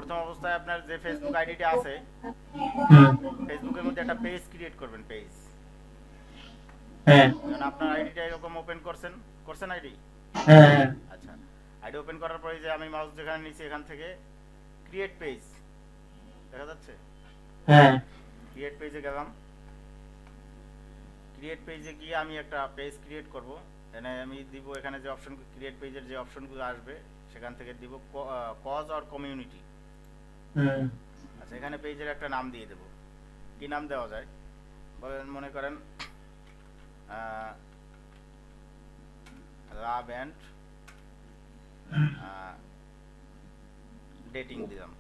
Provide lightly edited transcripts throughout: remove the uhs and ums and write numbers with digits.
প্রথম অবস্থায় আপনার যে ফেসবুক আইডিটা আছে, হুম। ফেসবুকের মধ্যে একটা পেজ ক্রিয়েট করবেন, পেজ। হ্যাঁ। যেমন আপনার আইডিটা এরকম ওপেন করছেন, করছেন আইডি। হ্যাঁ। হ্যাঁ। আচ্ছা, আইডি ওপেন করার পরে যে আমি মাউস যেখানে নিচ্ছি এখান থেকে ক্রিয়েট পেজ দেখা যাচ্ছে, হ্যাঁ। ক্রিয়েট পেজে গেলাম। ক্রিয়েট পেজে গিয়ে আমি একটা পেজ ক্রিয়েট করব। এখানে আমি দিব, এখানে যে অপশন ক্রিয়েট পেজের যে অপশনগুলো আসবে সেখান থেকে দিব কজ অর কমিউনিটি। হুম। আচ্ছা, এখানে পেজের একটা নাম দিয়ে দেব। কি নাম দেওয়া যায় বলেন, মনে করেন লাভ অ্যান্ড ডেটিং দিলাম।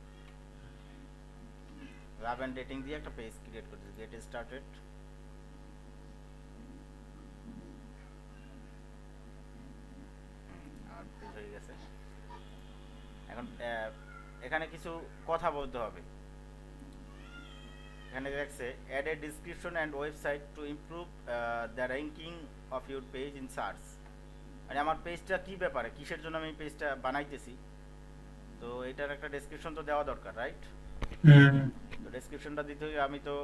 লাভ অ্যান্ড ডেটিং দিয়ে একটা পেজ ক্রিয়েট করতে, গেট স্টার্টেড। আর পেজ হয়ে গেছে। এখন এখানে কিছু কথা বলতে হবে। এখানে দেখছে add a description and website to improve the ranking of your page in search. মানে আমার পেজটা কী ব্যাপারে, কিসের জন্য আমি পেজটা বানাইতেছি, তো এটার একটা ডেসক্রিপশন তো দেওয়া দরকার, রাইট? হুম। তো ডেসক্রিপশনটা দিতে হবে। আমি তো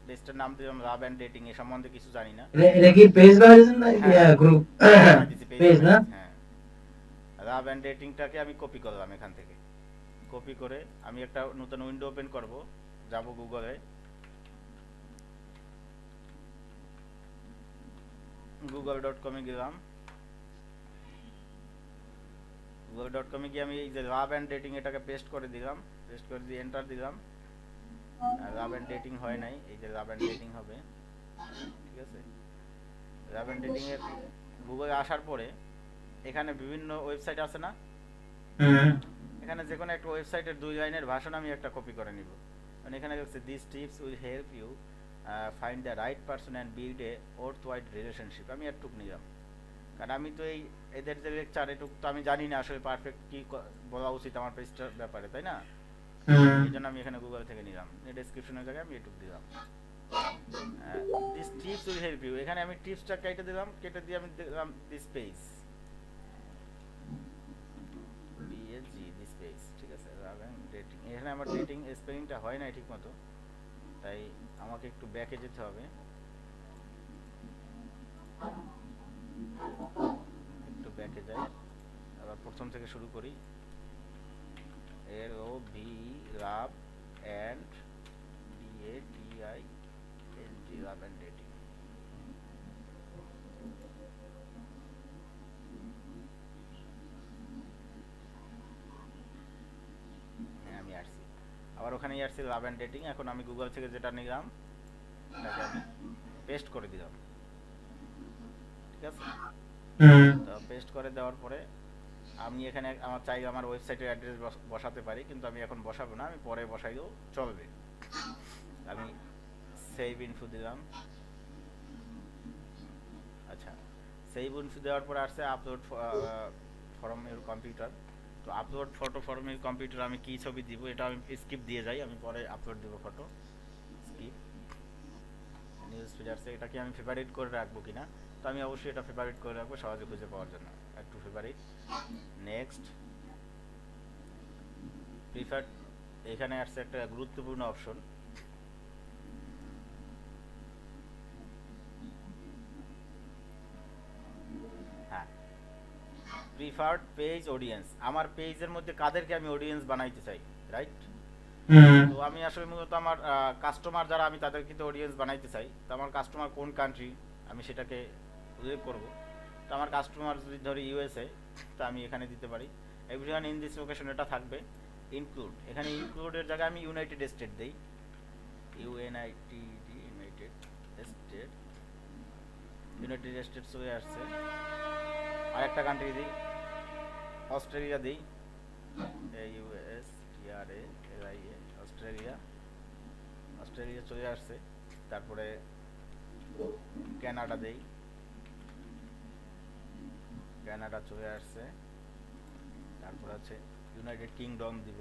পেজটার নাম দিলাম লাভ অ্যান্ড ডেটিং, এ সম্বন্ধে কিছু জানি না। এটা কি পেজ বানাইছেন না হ্যাঁ হ্যাঁ, গ্রুপ? পেজ বানাই দিছি, পেজ পেজ বানাই না? দিছি, হ্যাঁ। লাভ অ্যান্ড ডেটিংটাকে আমি কপি করলাম এখান থেকে। কপি করে আমি একটা নতুন উইন্ডো ওপেন করব, যাব গুগলে, google.com-এ গেলাম। google.com-এ গিয়ে আমি এই যে লাভ অ্যান্ড ডেটিং এটাকে পেস্ট করে দিলাম, পেস্ট করে দিয়ে এন্টার দিলাম। লাভ অ্যান্ড ডেটিং হয় নাই, এই যে লাভ অ্যান্ড ডেটিং হবে, ঠিক আছে। লাভ অ্যান্ড ডেটিং এর গুগলে আসার পরে এখানে বিভিন্ন ওয়েবসাইট আছে না, হুম। এখানে যে কোনো একটা ওয়েবসাইটের 2 লাইনের ভাষণ আমি একটা কপি করে নিব। মানে এখানে দেখছি this tips will help you find the right person and build a worldwide relationship. আমি একটুক নিলাম, কারণ আমি তো এই এদের যে লেকচার এটুক তো আমি জানি না আসলে পারফেক্ট কী বলা উচিত আমার পেজটার ব্যাপারে, তাই না? হুম। এই জন্য আমি এখানে গুগল থেকে নিলাম, ডেসক্রিপশনের জায়গায় আমি এটুক দিলাম। This tips will help you, এখানে আমি টিপসটা কেটে দিলাম, কেটে দিয়ে আমি দিলাম দিস পেজ, বিএজি দিস পেজ, ঠিক আছে। ডেটিং, এখানে আমার ডেটিং স্পেলিংটা হয় না ঠিক মতো, তাই আমাকে একটু ব্যাকে যেতে হবে, একটু ব্যাকে যাই, আবার প্রথম থেকে শুরু করি। LOV love and DATING love and dating. হ্যাঁ, আমি আসছি, আবার ওখানেই আসছি লাভ অ্যান্ড ডেটিং। এখন আমি গুগল থেকে যেটা নিলাম এটাকে আমি পেস্ট করে দিলাম, ঠিক আছে। হুম। তো পেস্ট করে দেওয়ার পরে আমি এখানে আমার চাই আমার ওয়েবসাইটের অ্যাড্রেস বসাতে পারি, কিন্তু আমি এখন বসাবো না, আমি পরে বসাইলেও চলবে। আমি সেভ ইনফো দিলাম। আচ্ছা, সেভ ইনফো দেওয়ার পর আসছে আপলোড ফরম ইউর কম্পিউটার। তো upload photo form your computer আমি কী ছবি দিব এটা আমি স্কিপ দিয়ে যাই, আমি পরে আপলোড দিব ফটো। স্কিপ নিউজ ফিড আসছে, এটাকে আমি ফেভারিট করে রাখবো কিনা, তো আমি অবশ্যই এটা ফেভারিট করে রাখবো সহজে খুঁজে পাওয়ার জন্য। একটু ফেভারিট, নেক্সট, প্রিফার্ড। এখানে আসছে একটা গুরুত্বপূর্ণ অপশন, হ্যাঁ, প্রিফার্ড পেজ অডিয়েন্স। আমার পেজের মধ্যে কাদেরকে আমি অডিয়েন্স বানাইতে চাই, রাইট? হুম। তো আমি আসলে মূলত আমার কাস্টমার যারা আমি তাদেরকে তো অডিয়েন্স বানাইতে চাই। তো আমার কাস্টমার কোন কান্ট্রি আমি সেটাকে উল্লেখ করব। তো আমার কাস্টমার যদি ধরি ইউএসএ, তো আমি এখানে দিতে পারি এভরিওয়ান ইন দিস লোকেশন, এটা থাকবে। ইনক্লুড, এখানে ইনক্লুডের জায়গায় আমি ইউনাইটেড স্টেট দিই, ইউএনআইটিডি, ইউনাইটেড স্টেট। ইউনাইটেড স্টেটস হয়ে আসছে। আরেকটা কান্ট্রি দিই, অস্ট্রেলিয়া দিই, AUSTRALIA, অস্ট্রেলিয়া। অস্ট্রেলিয়া চলে আসছে। তারপরে কানাডা দেই, কানাডা চলে আসছে। তারপর আছে ইউনাইটেড কিংডম দিব,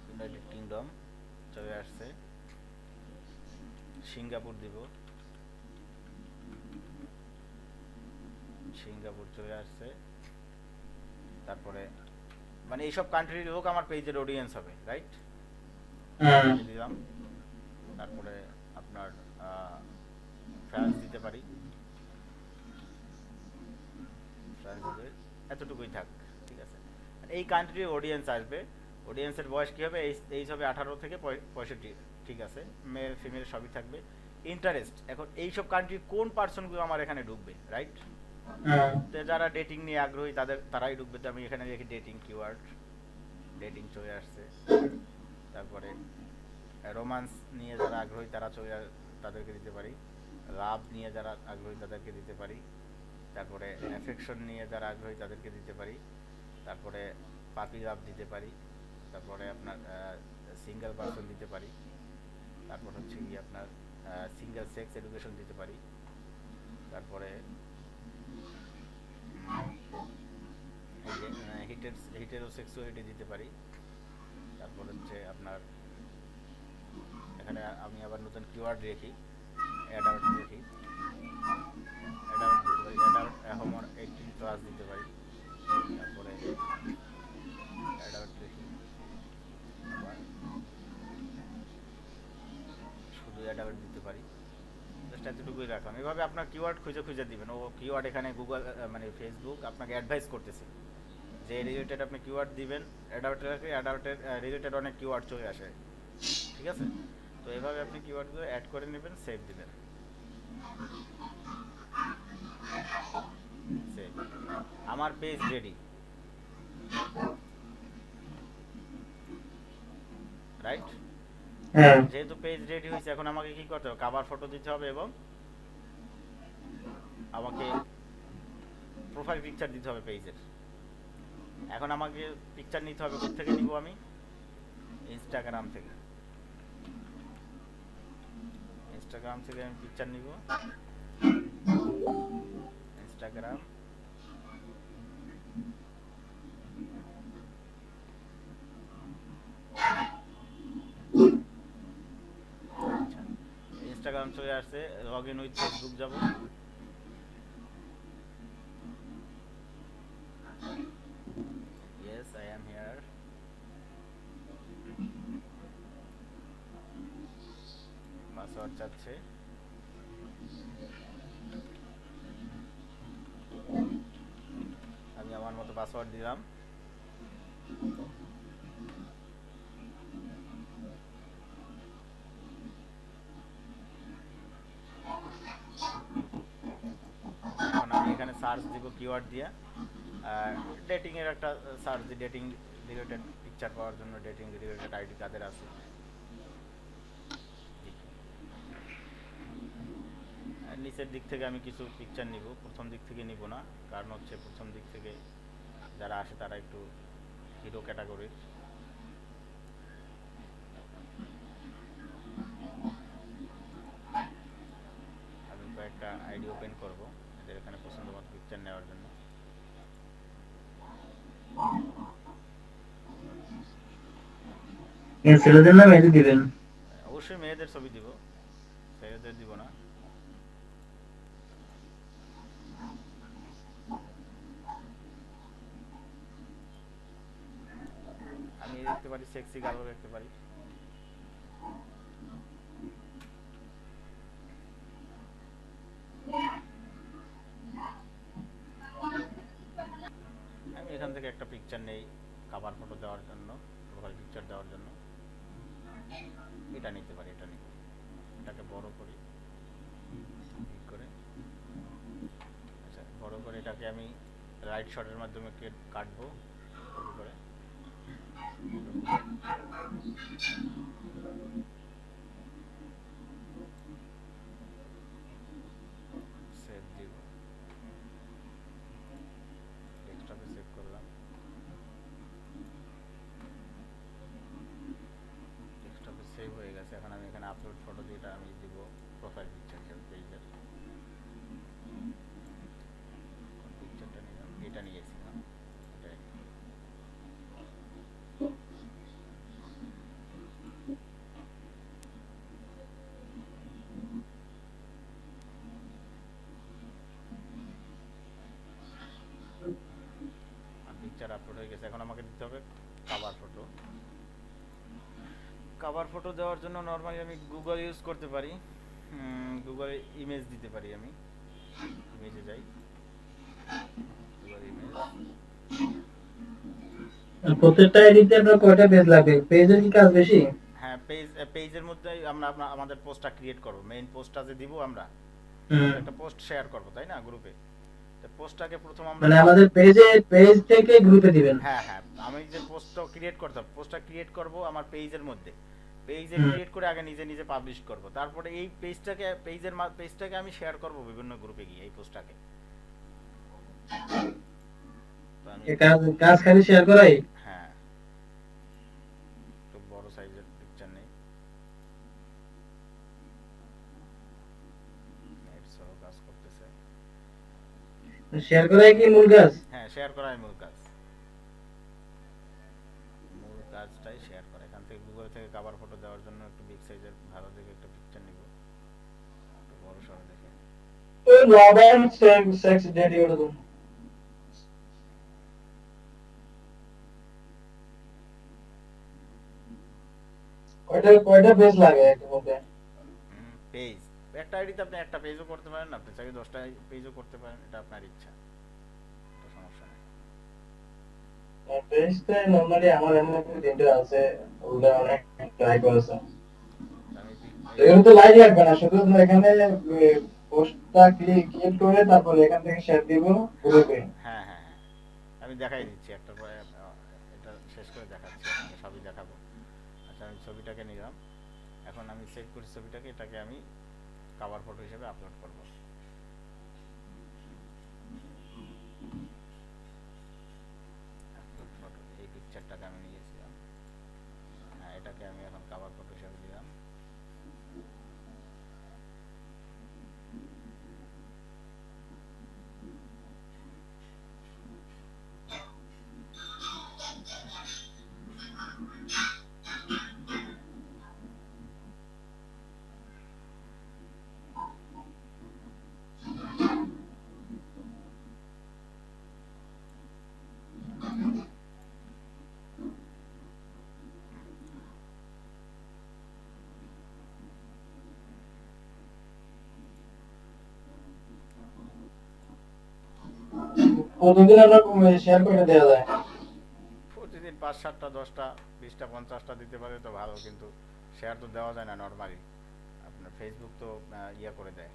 ইউনাইটেড কিংডম চলে আসছে। সিঙ্গাপুর দিব, সিঙ্গাপুর চলে আসছে। তারপরে মানে এইসব কান্ট্রির লোক আমার পেজের অডিয়েন্স হবে, রাইট? হুম দিলাম। তারপরে আপনার ফ্রান্স দিতে পারি, ফ্রান্স দিতে এতটুকুই থাক, ঠিক আছে। এই কান্ট্রির অডিয়েন্স আসবে, অডিয়েন্সের বয়স কী হবে, এই হবে 18 থেকে 65, ঠিক আছে, মেল ফিমেল সবই থাকবে। ইন্টারেস্ট, এখন এইসব কান্ট্রির কোন পার্সনগুলো আমার এখানে ঢুকবে, রাইট? হুম তো যারা ডেটিং নিয়ে আগ্রহী তারাই ঢুকবে। তো আমি এখানে দেখি ডেটিং কিওয়ার্ড, ডেটিং চলে আসছে। তারপরে রোমান্স নিয়ে যারা আগ্রহী তাদেরকে দিতে পারি, লাভ নিয়ে যারা আগ্রহী তাদেরকে দিতে পারি, তারপরে অ্যাফেকশন নিয়ে যারা আগ্রহী তাদেরকে দিতে পারি, তারপরে পাপি লাভ দিতে পারি, তারপরে আপনার সিঙ্গেল পার্সন দিতে পারি, তারপর হচ্ছে কি আপনার সিঙ্গেল সেক্স এডুকেশন দিতে পারি, তারপরে হিটেরোসেক্সুয়ালিটি দিতে পারি, তারপর হচ্ছে আপনার এখানে আমি আবার নতুন কিওয়ার্ড রেখি, অ্যাডাল্ট রেখি, অ্যাডাল্ট দিতে পারি, অ্যাডাল্ট হোমর 18+ দিতে পারি, তারপরে অ্যাডাল্ট রেখি, আবার শুধু অ্যাডাল্ট দিতে পারি। জাস্ট এতটুকুই রাখলাম। এভাবে আপনার কিওয়ার্ড খুঁজে খুঁজে দিবেন। ও কিওয়ার্ড এখানে গুগল মানে ফেসবুক আপনাকে অ্যাডভাইস করতেছে যে রিলেটেড আপনি কিওয়ার্ড দিবেন, অ্যাডাল্টের রিলেটেড অনেক কিওয়ার্ড চলে আসে, ঠিক আছে। তো এভাবে আপনি কিওয়ার্ডগুলো অ্যাড করে নেবেন, সেভ দিবেন, সেভ। আমার পেজ রেডি, রাইট? হ্যাঁ যেহেতু পেজ রেডি হয়েছে, এখন আমাকে কি করতে হবে, কভার ফটো দিতে হবে এবং আমাকে প্রোফাইল পিকচার দিতে হবে পেজের। এখন আমাকে পিকচার নিতে হবে, কোথা থেকে নিব আমি? ইনস্টাগ্রাম থেকে। ইনস্টাগ্রাম থেকে আমি পিকচার নিব, ইনস্টাগ্রাম, আচ্ছা ইনস্টাগ্রাম চলে আসছে। লগ ইন উইথ ফেসবুক যাব, yes I am here. Password চাচ্ছে, আমি আমার মতো পাসওয়ার্ড দিলাম। এখন আমি এখানে সার্চ দিব কিওয়ার্ড দিয়ে, ডেটিং এর একটা সার্চ দিই, ডেটিং রিলেটেড পিকচার পাওয়ার জন্য। ডেটিং রিলেটেড আইডি কাদের আছে, নিচের দিক থেকে আমি কিছু পিকচার নিব, প্রথম দিক থেকে নিব না, কারণ হচ্ছে প্রথম দিক থেকে যারা আসে তারা একটু হিরো ক্যাটাগরির। আমি কয়েকটা আইডি ওপেন করব এদের এখানে পছন্দ মতো পিকচার নেওয়ার জন্য। ছেলেদের না মেয়েদের দিবেন? অবশ্যই মেয়েদের ছবি দিব, ছেলেদের দিব না। আমি দেখতে পারি সেক্সি গার্লও দেখতে পারি। আমি এখান থেকে একটা পিকচার নেই কভার ফটো দেওয়ার জন্য, প্রোফাইল পিকচার দেওয়ার জন্য। এটা নিতে পারি, এটা নিব, এটাকে বড় করি, ক্লিক করে, আচ্ছা বড় করে এটাকে আমি রাইট শটের মাধ্যমে কাটবো, কপি করে সেভ দিব, ডেস্কটপে সেভ করলাম। ডেস্কটপে সেভ হয়ে গেছে। এখন আমি এখানে আপলোড ফটো দিয়ে এটা আমি দিব প্রোফাইল পিকচার পেজের। পিকচারটা নিলাম, এটা নিয়েছিলাম, এটাই পিকচার আপলোড হয়ে গেছে। এখন আমাকে দিতে হবে কভার ফটো। কভার ফটো দেওয়ার জন্য নর্মালি আমি গুগল ইউজ করতে পারি, গুগলে ইমেজ দিতে পারি। আমি ইমেজে যাই, গুগল ইমেজ। আর প্রত্যেকটা আইডিতে আপনার কয়টা পেজ লাগবে? পেজের কি কাজ বেশি? হ্যাঁ, পেজের মধ্যে আমরা আমাদের পোস্টটা ক্রিয়েট করব। মেইন পোস্টটা যে দিব আমরা, আমরা হুম। তো একটা পোস্ট শেয়ার করব তাই না গ্রুপে। তো পোস্টটাকে প্রথম আমরা মানে আমাদের পেজ থেকে গ্রুপে দিবেন? হ্যাঁ হ্যাঁ, আমি যে পোস্টটা ক্রিয়েট করতাম, পোস্টটা ক্রিয়েট করব আমার পেজের মধ্যে। পেজে হুম। ক্রিয়েট করে আগে নিজে নিজে পাবলিশ করব, তারপরে এই পেজটাকে আমি শেয়ার করব বিভিন্ন গ্রুপে গিয়ে এই পোস্টটাকে। তো আমি এ কাজ কাজ খালি শেয়ার করাই? হ্যাঁ, একটু বড় সাইজের পিকচার নেই, নেট সহ কাজ করতেছে। শেয়ার করাই কি মূল কাজ? হ্যাঁ, শেয়ার করাই মূল কাজ। মূল কাজটাই শেয়ার করা। এখান থেকে গুগল থেকে কভার ফটো দেওয়ার জন্য একটু বিগ সাইজের ভালো দেখে একটা পিকচার নিব, একটু বড় সড়ো দেখে। ওই লবান সেক্স ডেডি ওটা তো। কয়টা পেজ লাগে এর মধ্যে? পেজ একটা আইডিতে আপনি একটা পেজও করতে পারেন, আপনি চাইলে 10টা পেজও করতে পারেন, এটা আপনার ইচ্ছা, এটা সমস্যা নেই। পেজটা নরমালি আমার এমনি তিনটা আছে, ওগুলা অনেক ট্রাই করেছে। আমি এখানে তো লাইক লাগবে না, শুধু এখানে পোস্টটা ক্লিক করে তারপর এখান থেকে শেয়ার দিব গ্রুপে। হ্যাঁ হ্যাঁ হ্যাঁ, আমি দেখাই দিচ্ছি একটা পরে, এটা শেষ করে দেখাচ্ছি আপনাকে, সবই দেখাবো। আচ্ছা, আমি ছবিটাকে নিলাম, এখন আমি সেভ করি ছবিটাকে, এটাকে আমি কভার ফটো হিসেবে আপলোড করব। আপলোড ফটো, এই পিকচারটাকে আমি নিয়েছিলাম, হ্যাঁ এটাকে আমি এখন কভার ফটো হিসেবে দিলাম। প্রতিদিন আমরা শেয়ার করে দেওয়া যায়? প্রতিদিন 5-7টা 10টা 20টা 50টা দিতে পারে তো ভালো, কিন্তু শেয়ার তো দেওয়া যায় না নর্মালি। আপনার ফেসবুক তো ইয়া করে দেয়।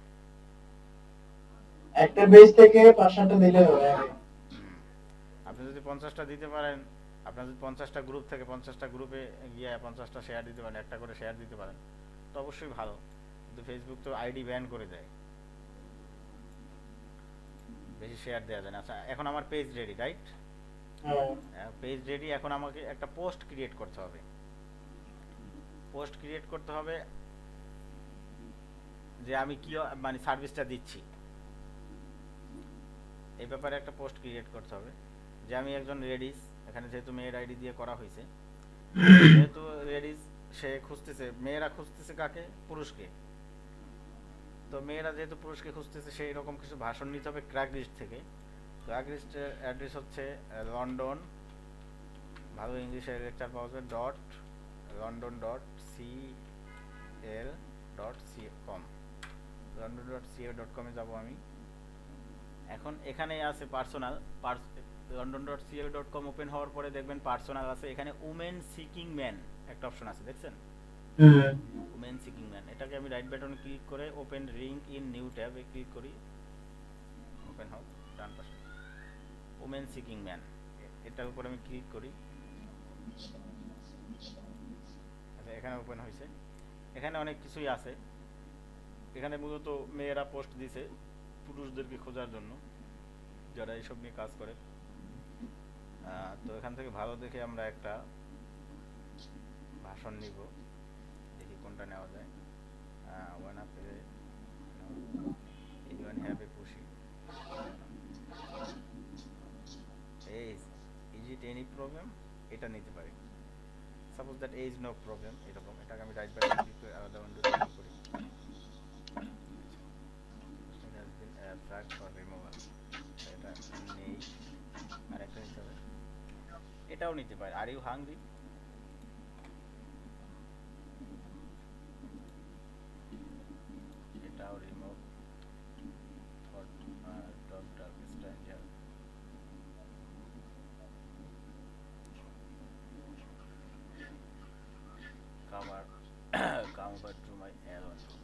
একটা পেজ থেকে 5-7টা দিলে হবে আগে। হুম, আপনি যদি 50টা দিতে পারেন, আপনার যদি 50টা গ্রুপ থেকে 50টা গ্রুপে গিয়ে 50টা শেয়ার দিতে পারেন, একটা করে শেয়ার দিতে পারেন, তো অবশ্যই ভালো। কিন্তু ফেসবুক তো আইডি ব্যান করে দেয়, বেশি শেয়ার দেওয়া যায় না। আচ্ছা, এখন আমার page ready, right? Page ready, এখন আমাকে একটা পোস্ট ক্রিয়েট করতে হবে। পোস্ট ক্রিয়েট করতে হবে যে আমি কি মানে সার্ভিসটা দিচ্ছি এই ব্যাপারে একটা পোস্ট ক্রিয়েট করতে হবে। যে আমি একজন লেডিস, এখানে যেহেতু মেয়ের আইডি দিয়ে করা হয়েছে, যেহেতু লেডিস, সে খুঁজতেছে, মেয়েরা খুঁজতেছে কাকে? পুরুষকে। তো মেয়েরা যেহেতু পুরুষকে খুঁজতেছে, সেই রকম কিছু ভাষণ নিতে হবে ক্র্যাকলিস্ট থেকে। ক্র্যাকলিস্টের অ্যাড্রেস হচ্ছে লন্ডন, ভালো ইংলিশের লেকচার পাওয়া যায়, london.cl.com, london.cl.com-এ যাব আমি। এখন এখানে আছে পার্সোনাল, london.cl.com ওপেন হওয়ার পরে দেখবেন পার্সোনাল আছে, এখানে উমেন সিকিং ম্যান একটা অপশন আছে, দেখছেন? উমেন সিকিং ম্যান, এটাকে আমি রাইট বাটনে ক্লিক করে ওপেন লিংক ইন নিউ ট্যাবে ক্লিক করি, ওপেন হোক ডান পাশে উমেন সিকিং ম্যান, এটার উপর আমি ক্লিক করি। আচ্ছা, এখানে ওপেন হয়েছে, এখানে অনেক কিছুই আছে। এখানে মূলত মেয়েরা পোস্ট দিছে পুরুষদেরকে খোঁজার জন্য, যারা এইসব নিয়ে কাজ করে। তো এখান থেকে ভালো দেখে আমরা একটা ভাষণ নিব, দেখি কোনটা নেওয়া যায়। One up anyone have a pushy age, is it any problem, এটা নিতে পারি। Suppose that age no problem, এরকম। এটাকে আমি রাইট বাটন ক্লিক করে আলাদা উইন্ডো ক্লিক করি। has been flagged for removal, এটা নেই, আর একটা নিতে হবে। এটাও নিতে পারি। Are you hungry? এটাও remove doctor stranger. come over to my alone room।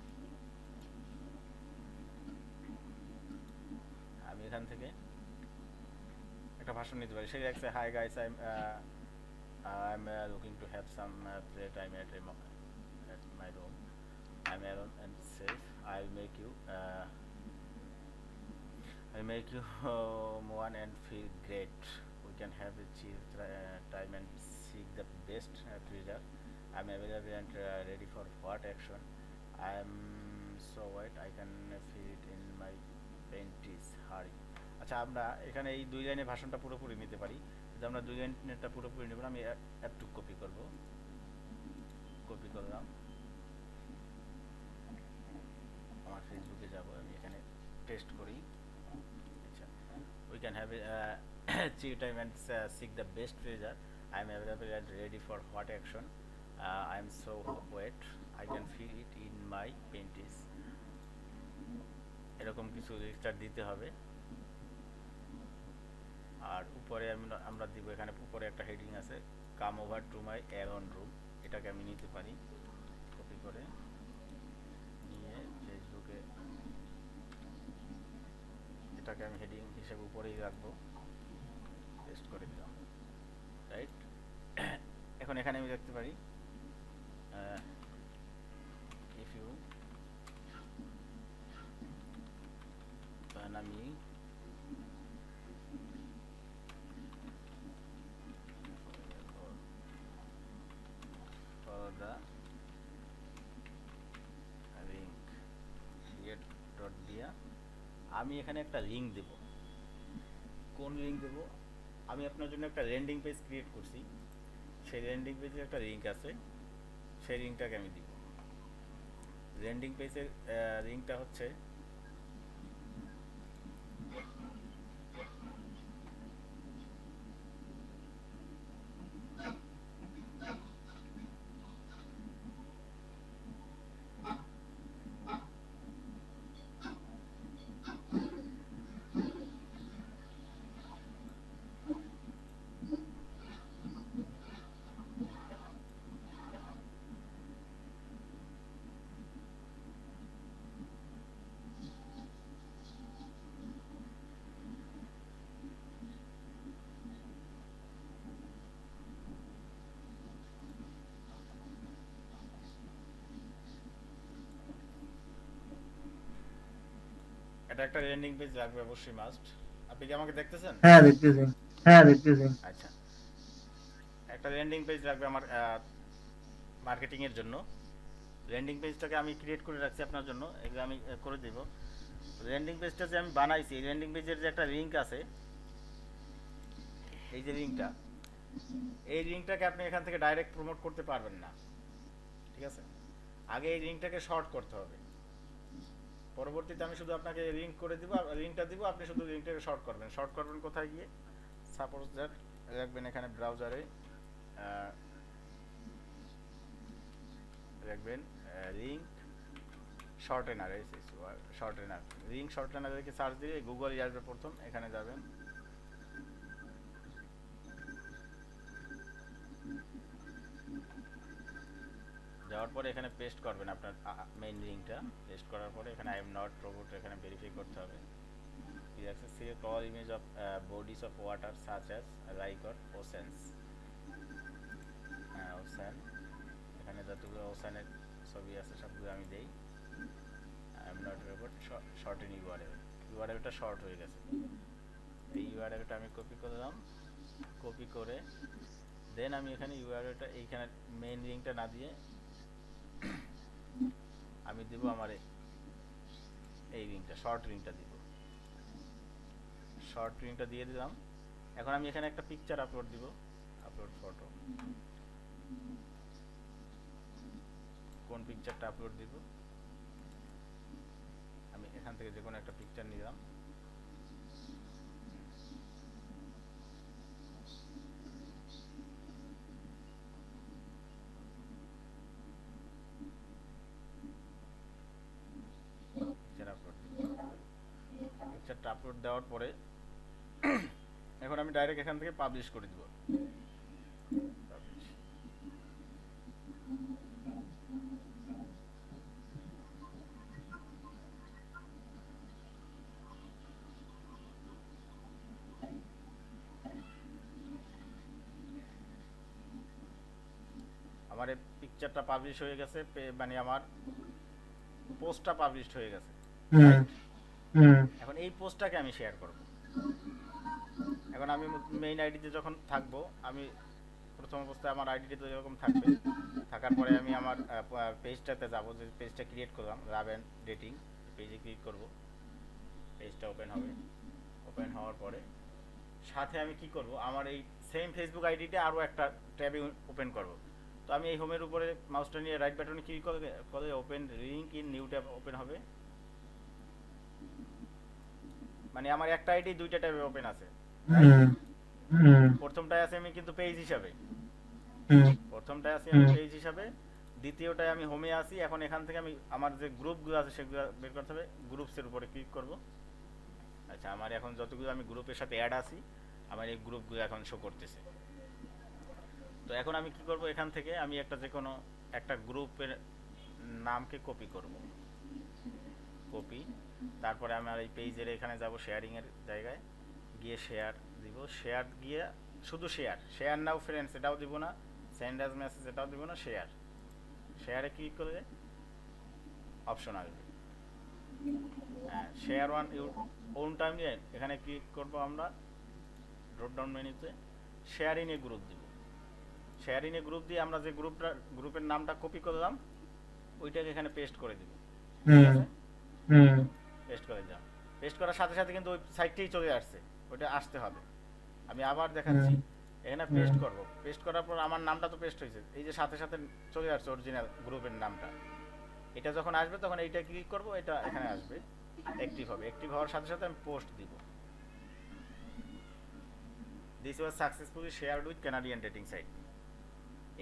আমি এখান থেকে একটা ভাষণ নিতে পারি। সে লিখছে, hi guys, I'm looking to have some playtime at my room. I'm alone and safe. I'll make you one and feel great. We can have a chill time and seek the best pleasure. I'm available and ready for what action. I'm so wet I can feel it in my panties. Hurry. আচ্ছা, আমরা এখানে এই 2 লাইনের ভাষণটা পুরোপুরি নিতে পারি। যদি আমরা 2 লাইনেরটা পুরোপুরি নেব, আমি একটু কপি করব। কপি করলাম, আমার ফেসবুকে যাব, আমি এখানে পেস্ট করি। আচ্ছা, we can have a chill time and seek the best pleasure. I'm available and ready for hot action. I'm so wet I can feel it in my panties। এরকম কিছু লেকচার দিতে হবে। আর উপরে আমরা দিব, এখানে উপরে একটা হেডিং আছে, come over to my alone room. এটাকে আমি নিতে পারি কপি করে নিয়ে ফেসবুকে, এটাকে আমি হেডিং হিসেবে উপরেই রাখবো, পেস্ট করে দিলাম, রাইট। এখন এখানে আমি দেখতে পারি, if you আমি for the link create dot দিয়া আমি এখানে একটা লিঙ্ক দেব। কোন লিঙ্ক দেব? আমি আপনার জন্য একটা ল্যান্ডিং পেজ ক্রিয়েট করছি, সেই ল্যান্ডিং পেজে একটা লিঙ্ক আছে, সেই লিঙ্কটাকে আমি দিব। ল্যান্ডিং পেজের লিঙ্কটা হচ্ছে এটা একটা ল্যান্ডিং পেজ লাগবে, অবশ্যই মাস্ট। আপনি কি আমাকে দেখতেছেন? হ্যাঁ দেখতেছি, হ্যাঁ দেখতেছি। আচ্ছা, একটা ল্যান্ডিং পেজ লাগবে আমার মার্কেটিং এর জন্য। ল্যান্ডিং পেজটাকে আমি ক্রিয়েট করে রাখছি আপনার জন্য, এগুলো আমি করে দেব। ল্যান্ডিং পেজটা যে আমি বানাইছি, এই ল্যান্ডিং পেজের যে একটা লিঙ্ক আছে, এই যে লিঙ্কটা, এই লিঙ্কটাকে আপনি এখান থেকে ডাইরেক্ট প্রমোট করতে পারবেন না, ঠিক আছে? আগে এই লিঙ্কটাকে শর্ট করতে হবে। পরবর্তীতে আমি শুধু আপনাকে লিঙ্ক করে দিব, লিঙ্কটা দিব, আপনি শুধু লিঙ্কটাকে শর্ট করবেন। শর্ট করবেন কোথায় গিয়ে? সাপোজ দ্যাট রাখবেন এখানে ব্রাউজারে, রাখবেন লিঙ্ক শর্টেনার, শর্টেনার, লিঙ্ক শর্টেনার লিখে সার্চ দিয়ে গুগল আসবে প্রথম, এখানে যাবেন। যাওয়ার পরে এখানে পেস্ট করবেন আপনার মেইন লিঙ্কটা। পেস্ট করার পরে এখানে আই এম নট রোবট এখানে ভেরিফাই করতে হবে। Select all image of bodies of water such as like or oceans. Ocean, এখানে যতগুলো ওশেনের ছবি আছে সবগুলো আমি দেই। I am not robot, short in URL. ইউআরএলটা শর্ট হয়ে গেছে, এই ইউআরএলটা আমি কপি করলাম। কপি করে দেন আমি এখানে ইউআরএলটা এইখানে মেইন লিঙ্কটা না দিয়ে আমি দিব আমার এই লিঙ্কটা, শর্ট লিঙ্কটা দিব। শর্ট লিঙ্কটা দিয়ে দিলাম। এখন আমি এখানে একটা পিকচার আপলোড দিব, আপলোড ফটো। কোন পিকচারটা আপলোড দিব? আমি এখান থেকে যে কোনো একটা পিকচার নিলাম। একটা আপলোড দেওয়ার পরে এখন আমি ডাইরেক্ট এখান থেকে পাবলিশ করে দিব। Publish। আমার এই পিকচারটা পাবলিশ হয়ে গেছে, মানে আমার পোস্টটা পাবলিশড হয়ে গেছে। হুম হুম এখন এই পোস্টটাকে আমি শেয়ার করব। এখন আমি মেইন আইডিতে যখন থাকবো, আমি প্রথম অবস্থায় আমার আইডিতে এরকম থাকবে, থাকার পরে আমি আমার পেজটাতে যাব, যে পেজটা ক্রিয়েট করলাম রাবেন ডেটিং, পেজে ক্লিক করব, পেজটা ওপেন হবে। ওপেন হওয়ার পরে সাথে আমি কি করব, আমার এই সেম ফেসবুক আইডিতে আরও একটা ট্যাবে ওপেন করব। তো আমি এই হোমের উপরে মাউসটা নিয়ে রাইট বাটনে ক্লিক করে open link in new tab open হবে। মানে আমার একটা আইডি দুইটা ট্যাবে ওপেন আছে। হুম হুম প্রথমটায় আছে আমি কিন্তু পেজ হিসাবে, হুম প্রথমটায় আছি আমি পেজ হিসাবে, দ্বিতীয়টায় আমি হোমে আছি। এখন এখান থেকে আমি আমার যে গ্রুপগুলো আছে সেগুলো বের করতে হবে, গ্রুপসের উপরে ক্লিক করব। আচ্ছা, আমার এখন যতগুলো আমি গ্রুপের সাথে অ্যাড আছি, আমার এই গ্রুপগুলো এখন শো করতেছে। তো এখন আমি কি করব, এখান থেকে আমি একটা যে কোনো একটা গ্রুপের নামকে কপি করব, কপি। তারপরে আমার এই পেজের এখানে যাব, শেয়ারিং এর জায়গায় গিয়ে শেয়ার দিব। শেয়ার গিয়ে শুধু শেয়ার, শেয়ার নাও ফ্রেন্ডস এটাও দিব না, সেন্ড অ্যাজ মেসেজ এটাও দিব না, শেয়ার। শেয়ারে ক্লিক করে অপশন আসবে, হ্যাঁ share one you own time নিয়ে এখানে ক্লিক করব আমরা ড্রপ ডাউন মেনুতে, শেয়ারিং এ গ্রুপ দিব। শেয়ারিং এ গ্রুপ দিয়ে আমরা যে গ্রুপের নামটা কপি করলাম ওইটাকে এখানে পেস্ট করে দিব। ঠিক আছে, পেস্ট করে দিলাম। পেস্ট করার সাথে সাথে কিন্তু ওই সাইটটাই চলে আসছে, ওইটা আসতে হবে। আমি আবার দেখাচ্ছি, এখানে পেস্ট করব। পেস্ট করার পর আমার নামটা তো পেস্ট হয়েছে, এই যে সাথে সাথে চলে আসছে অরিজিনাল গ্রুপের নামটা। এটা যখন আসবে তখন এইটা ক্লিক করব, এটা এখানে আসবে, অ্যাক্টিভ হবে। অ্যাক্টিভ হওয়ার সাথে সাথে আমি পোস্ট দিব, this was successfully shared with Canadian dating site.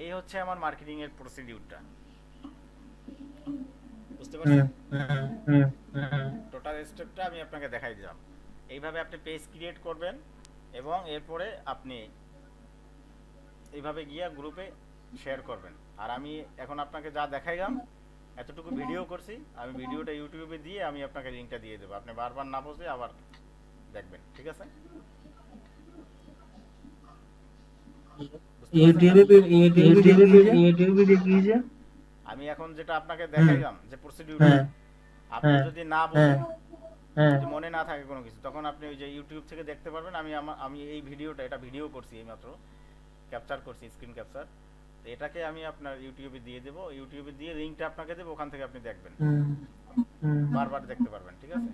এই হচ্ছে আমার মার্কেটিং এর প্রসিডিউরটা, বুঝতে পারছেন? টোটাল স্টেপটা আমি আপনাকে দেখাই দিলাম। এইভাবে আপনি পেজ ক্রিয়েট করবেন এবং এরপরে আপনি এইভাবে গিয়া গ্রুপে শেয়ার করবেন। আর আমি এখন আপনাকে যা দেখাইলাম, এতটুকু ভিডিও করছি, আমি ভিডিওটা ইউটিউবে দিয়ে আমি আপনাকে লিঙ্কটা দিয়ে দেবো, আপনি বারবার না বুঝলে আবার দেখবেন। ঠিক আছে, আমি এখন যেটা আপনাকে দেখাইলাম যে প্রসিডিউরটা, আপনি যদি না বুঝেন, যদি মনে না থাকে কোনো কিছু, তখন আপনি ওই যে ইউটিউব থেকে দেখতে পারবেন। আমি এই ভিডিওটা, এটা ভিডিও করছি, এইমাত্র ক্যাপচার করছি, স্ক্রিন ক্যাপচার। তো এটাকে আমি আপনার ইউটিউবে দিয়ে দেবো, ইউটিউবে দিয়ে লিঙ্কটা আপনাকে দেবো, ওখান থেকে আপনি দেখবেন, বারবার দেখতে পারবেন। ঠিক আছে।